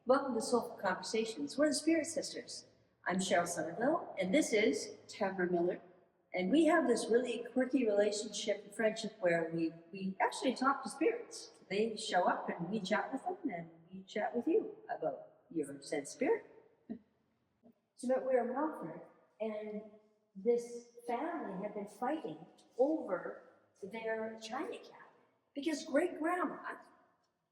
Welcome to Soulful Conversations. We're the Spirit Sisters. I'm Sharol Sommerville, and this is Tamara Miller. and we have this really quirky relationship and friendship where we actually talk to spirits. They show up and we chat with them, and we chat with you about your said spirit. So that we're in Melbourne, and this family had been fighting over their china cat because great grandma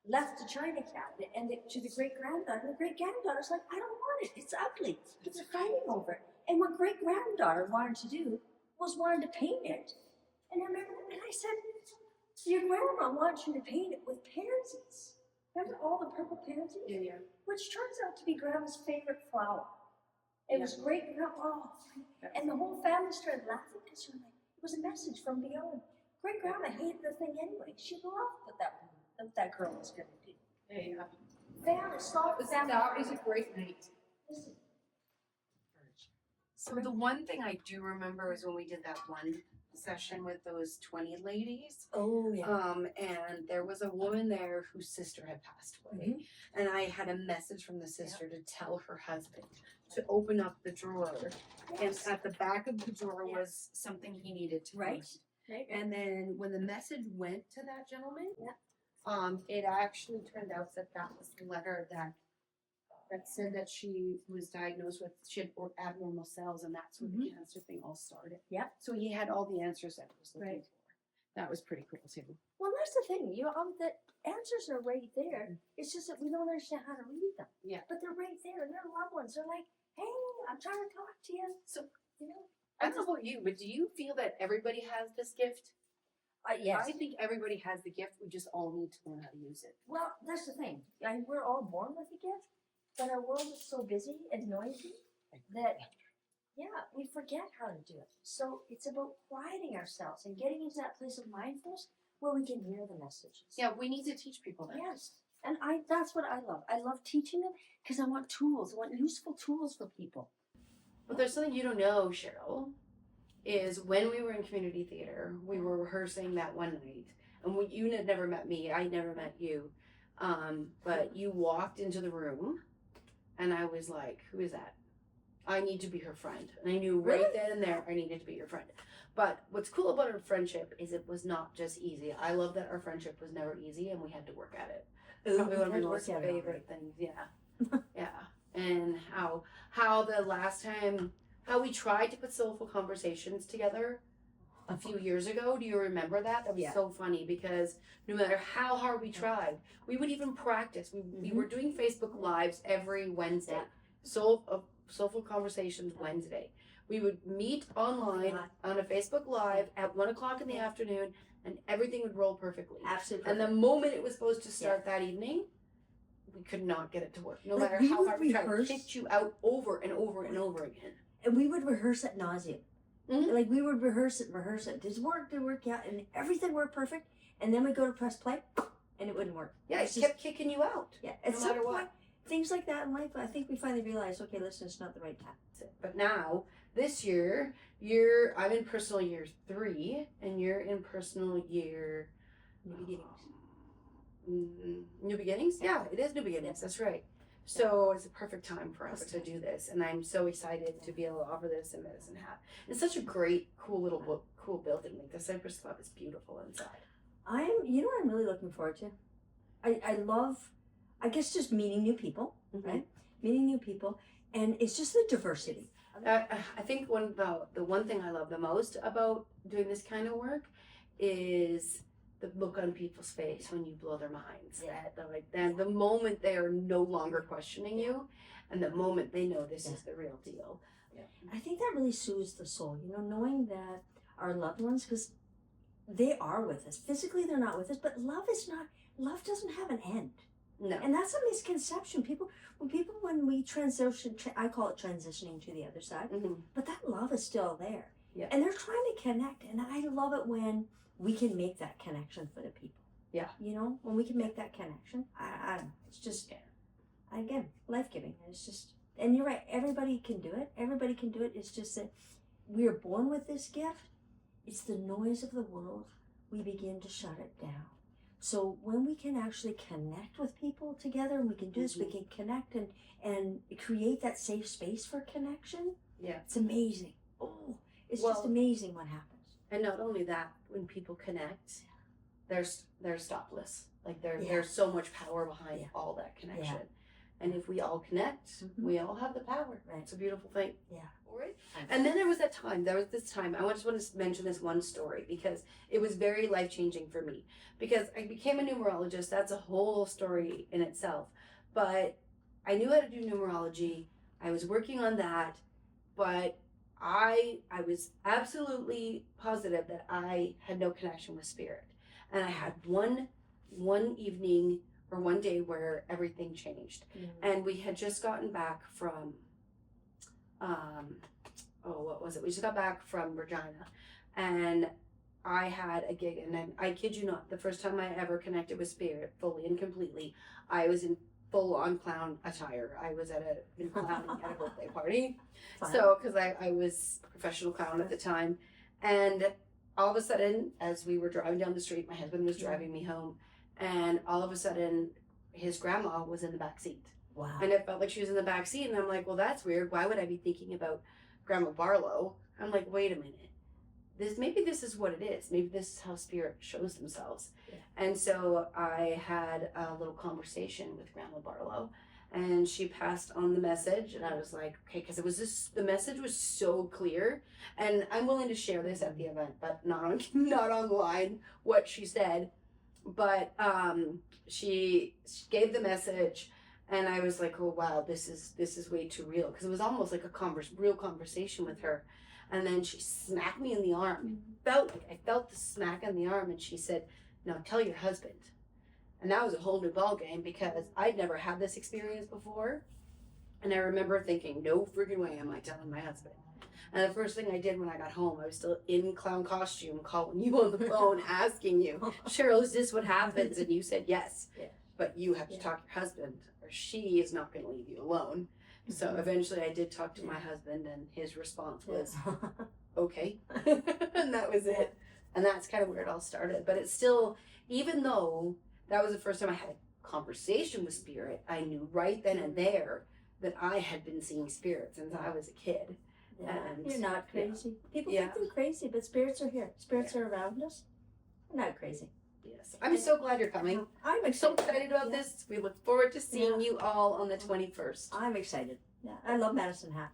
left the china cabinet and to the great granddaughter. The great granddaughter's like, I don't want it. It's ugly. But they're fighting over it. And what great granddaughter wanted to do was wanted to paint it. And I remember, and I said, your grandma wants you to paint it with pansies. Remember all the purple pansies? Yeah. Which turns out to be grandma's favorite flower. It was great grandma. Oh, and the whole family started laughing because it was a message from beyond. Great grandma hated the thing anyway. She loved what that girl was going to do. Yeah. Family, solid family. That was a great night. Listen. So the one thing I do remember is when we did that one session with those 20 ladies. Oh, yeah. And there was a woman there whose sister had passed away. And I had a message from the sister to tell her husband to open up the drawer. Yes. And at the back of the drawer was something he needed to Right. read. And then when the message went to that gentleman, Yeah. it actually turned out that was the letter that said that she was diagnosed with, she had abnormal cells, and that's where the cancer thing all started. Yeah. So he had all the answers that he was looking Right. for. That was pretty cool too. Well, that's the thing. The answers are right there. It's just that we don't understand how to read them. Yeah. But they're right there. They're loved ones. They're like, hey, I'm trying to talk to you. So You know? I don't know about you, but do you feel that everybody has this gift? Yes. I think everybody has the gift. We just all need to learn how to use it. Well, that's the thing. We're all born with a gift, but our world is so busy and noisy that, we forget how to do it. So it's about quieting ourselves and getting into that place of mindfulness where we can hear the messages. Yeah, we need to teach people that. Yes. And that's what I love. I love teaching them because I want tools. I want useful tools for people. But there's something you don't know, Sharol, is when we were in community theater, we were rehearsing that one night, and you had never met me, I never met you, but you walked into the room, and I was like, who is that? I need to be her friend. And I knew right then and there I needed to be your friend. But what's cool about our friendship is it was not just easy. I love that our friendship was never easy, and we had to work at it. Probably one of my most favorite things, yeah. Yeah. And how the last time, how we tried to put Soulful Conversations together a few years ago. Do you remember that? That was so funny because no matter how hard we tried, we would even practice. We were doing Facebook Lives every Wednesday. Soulful Conversations Wednesday. We would meet online on a Facebook Live at 1:00 in the afternoon, and everything would roll perfectly. Absolutely. And the moment it was supposed to start that evening, we could not get it to work. No matter how hard we tried, it kicked you out over and over and over again. And we would rehearse at nauseum. Like we would rehearse it. Did work, yeah, and everything worked perfect. And then we go to press play, and it wouldn't work. Yeah, it kept kicking you out. Yeah, at some point, things like that in life, I think we finally realized, okay, listen, it's not the right time. But now, this year, I'm in personal year 3, and you're in personal year New beginnings. New beginnings? Yeah, it is new beginnings. That's right. So it's a perfect time for us to do this, and I'm so excited to be able to offer this in Medicine Hat. It's such a great, cool building. Like the Cypress Club is beautiful inside. I'm really looking forward to. I love, I guess, just meeting new people, right? Meeting new people, and it's just the diversity. I think the one thing I love the most about doing this kind of work is the look on people's face when you blow their minds. Yeah. Then the moment they are no longer questioning you, and the moment they know this is the real deal. Yeah. I think that really soothes the soul, knowing that our loved ones, because they are with us. Physically, they're not with us, but love doesn't have an end. No. And that's a misconception. When we transition, I call it transitioning to the other side, but that love is still there. Yeah. And they're trying to connect, and I love it when we can make that connection for the people. Yeah. When we can make that connection, I don't know, it's just, again, life-giving. It's just, and you're right, everybody can do it. Everybody can do it. It's just that we are born with this gift. It's the noise of the world. We begin to shut it down. So when we can actually connect with people together, and we can do this, we can connect and create that safe space for connection. Yeah. It's amazing. Oh, it's Well, just amazing what happens. And not only that, when people connect, they're stopless. Like Yeah. there's so much power behind Yeah. all that connection. Yeah. And if we all connect, we all have the power. Right. It's a beautiful thing. Yeah. All right. And then there was this time, I just want to mention this one story because it was very life-changing for me. Because I became a numerologist. That's a whole story in itself. But I knew how to do numerology. I was working on that. But I was absolutely positive that I had no connection with spirit. And I had one evening or one day where everything changed. And we had just gotten back from what was it? We just got back from Regina, and I had a gig, and I kid you not, the first time I ever connected with spirit fully and completely, I was in full-on clown attire. I was at a clown at a birthday party. Fun. So, because I was a professional clown at the time, and all of a sudden, as we were driving down the street, my husband was driving me home, and all of a sudden, his grandma was in the back seat. Wow. And it felt like she was in the back seat, and I'm like, well, that's weird. Why would I be thinking about Grandma Barlow? I'm like, wait a minute. Maybe this is what it is. Maybe this is how spirit shows themselves. Yeah. And so I had a little conversation with Grandma Barlow, and she passed on the message, and I was like, okay, because the message was so clear, and I'm willing to share this at the event, but not online, what she said. But she gave the message, and I was like, oh wow, this is way too real, because it was almost like a real conversation with her. And then she smacked me in the arm. I felt the smack in the arm, and she said, "Now tell your husband." And that was a whole new ball game, because I'd never had this experience before. And I remember thinking, no freaking way am I telling my husband. And the first thing I did when I got home, I was still in clown costume, calling you on the phone, asking you, Sharol, is this what happens? And you said yes. Yeah. But you have to talk to your husband, or she is not going to leave you alone. So eventually I did talk to my husband, and his response was, okay. And that was it. And that's kind of where it all started. But it's still, even though that was the first time I had a conversation with spirit, I knew right then and there that I had been seeing spirit since I was a kid. Yeah. And you're not crazy. People Yeah. think they're crazy, but spirits are here. Spirits are around us. We're not crazy. Yes. I'm so glad you're coming. I'm So excited about this. We look forward to seeing you all on the 21st. I'm excited. Yeah, I love Medicine Hat.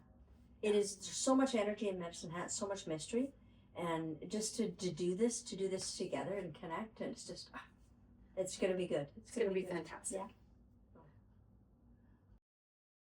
It is so much energy in Medicine Hat, so much mystery, and just to do this together and connect, and it's just, it's going to be good. It's going to be fantastic. Yeah.